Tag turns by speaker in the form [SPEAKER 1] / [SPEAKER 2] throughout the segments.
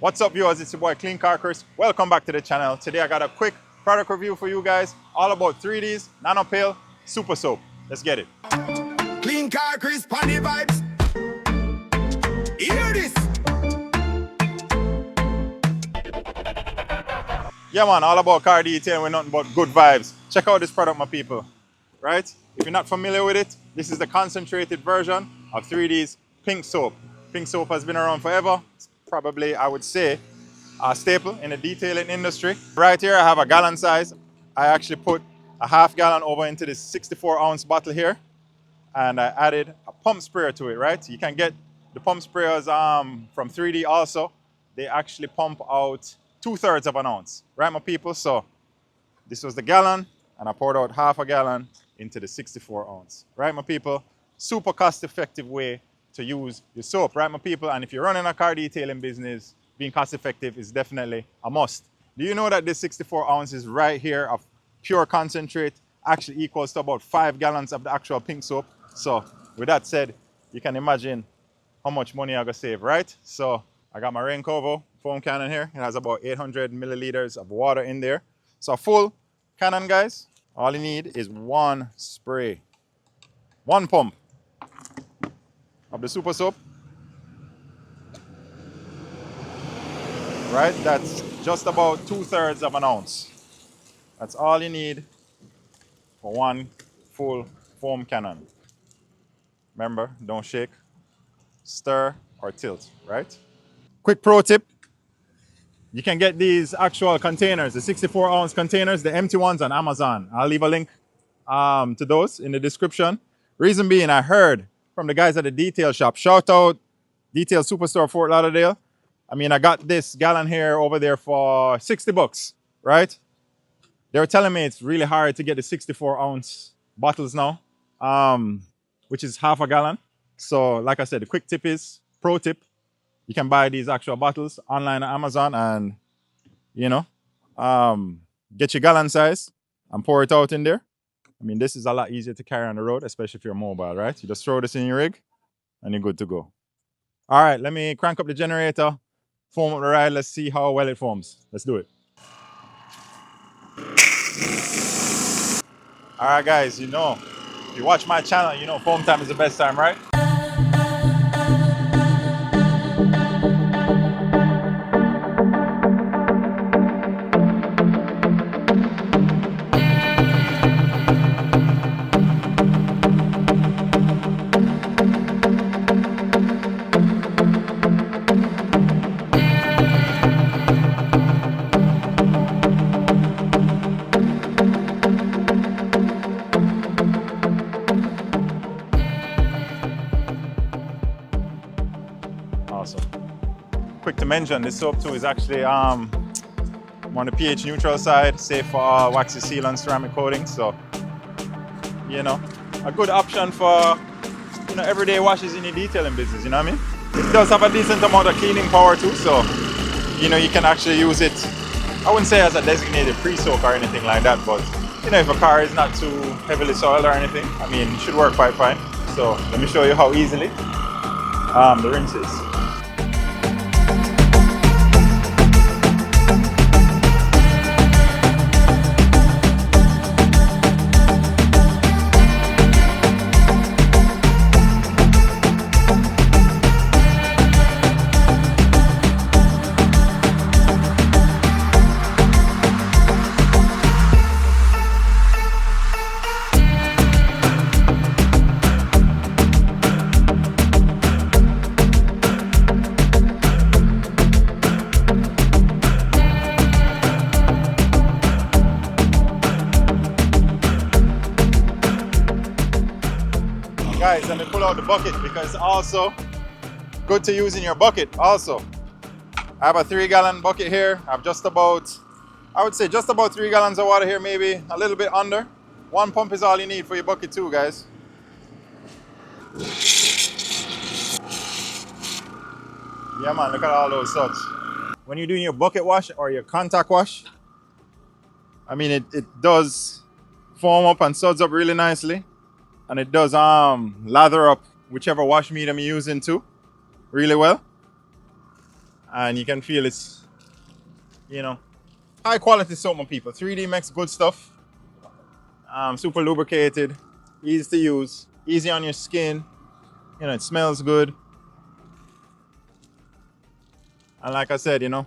[SPEAKER 1] What's up, viewers? It's your boy Clean Car Chris. Welcome back to the channel. Today I got a quick product review for you guys, all about 3D's Nano Pail Super Soap. Let's get it.
[SPEAKER 2] Clean Car Chris, funny vibes. Hear this.
[SPEAKER 1] Yeah, man, all about car detailing with nothing but good vibes. Check out this product, my people. Right? If you're not familiar with it, this is the concentrated version of 3D's Pink Soap. Pink Soap has been around forever. It's probably, I would say, a staple in the detailing industry. Right here, I have a gallon size. I actually put a half gallon over into this 64-ounce bottle here, and I added a pump sprayer to it, right? You can get the pump sprayers from 3D also. They actually pump out 2/3 of an ounce, right, my people? So this was the gallon, and I poured out half a gallon into the 64-ounce, right, my people? Super cost-effective way to use your soap, right, my people? And if you're running a car detailing business, being cost-effective is definitely a must. Do you know that this 64 ounces right here of pure concentrate actually equals to about 5 gallons of the actual pink soap? So with that said, you can imagine how much money I'm gonna save, right? So I got my Rain Covo foam cannon here. It has about 800 milliliters of water in there. So a full cannon, guys, all you need is one spray, one pump of the super soap, right? That's just about 2/3 of an ounce. That's all you need for one full foam cannon. Remember, don't shake, stir, or tilt, right? Quick pro tip. You can get these actual containers, the 64-ounce containers, the empty ones on Amazon. I'll leave a link to those in the description. Reason being, I heard from the guys at the detail shop. Shout out Detail Superstore Fort Lauderdale. I mean, I got this gallon here over there for 60 bucks, right? They were telling me it's really hard to get the 64-ounce bottles now, which is half a gallon. So like I said, the quick tip is, pro tip, you can buy these actual bottles online on Amazon and, you know, get your gallon size and pour it out in there. I mean, this is a lot easier to carry on the road, especially if you're mobile, right? You just throw this in your rig and you're good to go. All right, let me crank up the generator, foam up the ride. Let's see how well it foams. Let's do it. All right, guys, you know, if you watch my channel, you know foam time is the best time, right? Awesome. Quick to mention, this soap too is actually on the pH neutral side, safe for all waxy seal and ceramic coatings. So, you know, a good option for, you know, everyday washes in your detailing business, you know what I mean? It does have a decent amount of cleaning power too, so, you know, you can actually use it, I wouldn't say as a designated pre-soak or anything like that, but, you know, if a car is not too heavily soiled or anything, I mean, it should work quite fine. So let me show you how easily the rinse is. Guys, let me pull out the bucket because it's also good to use in your bucket also. I have a 3-gallon bucket here. I have just about, I would say just about 3 gallons of water here, maybe a little bit under. One pump is all you need for your bucket too, guys. Yeah, man, look at all those suds. When you're doing your bucket wash or your contact wash, I mean, it does foam up and suds up really nicely. And it does lather up whichever wash medium you're using too really well. And you can feel it's, you know, high quality soap, my people. 3D makes good stuff. Super lubricated, easy to use, easy on your skin. You know, it smells good. And like I said, you know,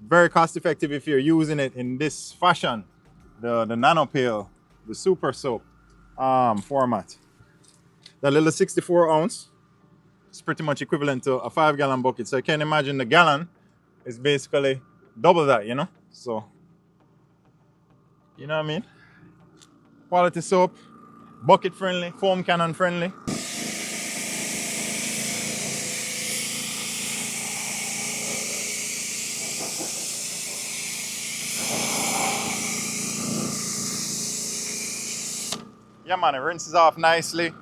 [SPEAKER 1] very cost effective if you're using it in this fashion. The Nano Pail, the Super Soap format. That little 64 ounce is pretty much equivalent to a 5-gallon bucket. So you can imagine the gallon is basically double that, you know? So, you know what I mean? Quality soap, bucket friendly, foam cannon friendly. Yeah man, it rinses off nicely.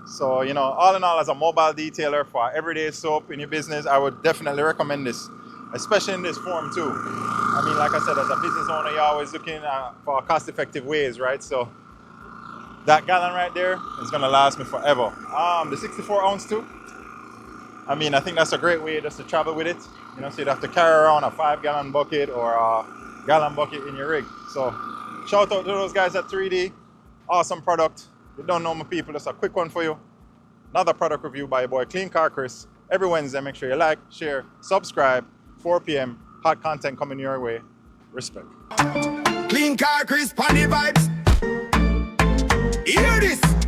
[SPEAKER 1] So, you know, all in all, as a mobile detailer for everyday soap in your business, I would definitely recommend this, especially in this form too. I mean, like I said, as a business owner, you're always looking for cost-effective ways, right? So that gallon right there is gonna last me forever. The 64 ounce too. I mean, I think that's a great way just to travel with it. You know, so you don't have to carry around a 5-gallon bucket or a gallon bucket in your rig. So shout out to those guys at 3D. Awesome product. You don't know my people, just a quick one for you. Another product review by your boy Clean Car Chris. Every Wednesday, make sure you like, share, subscribe. 4 p.m. Hot content coming your way. Respect.
[SPEAKER 2] Clean car, Chris, funny vibes. Hear this.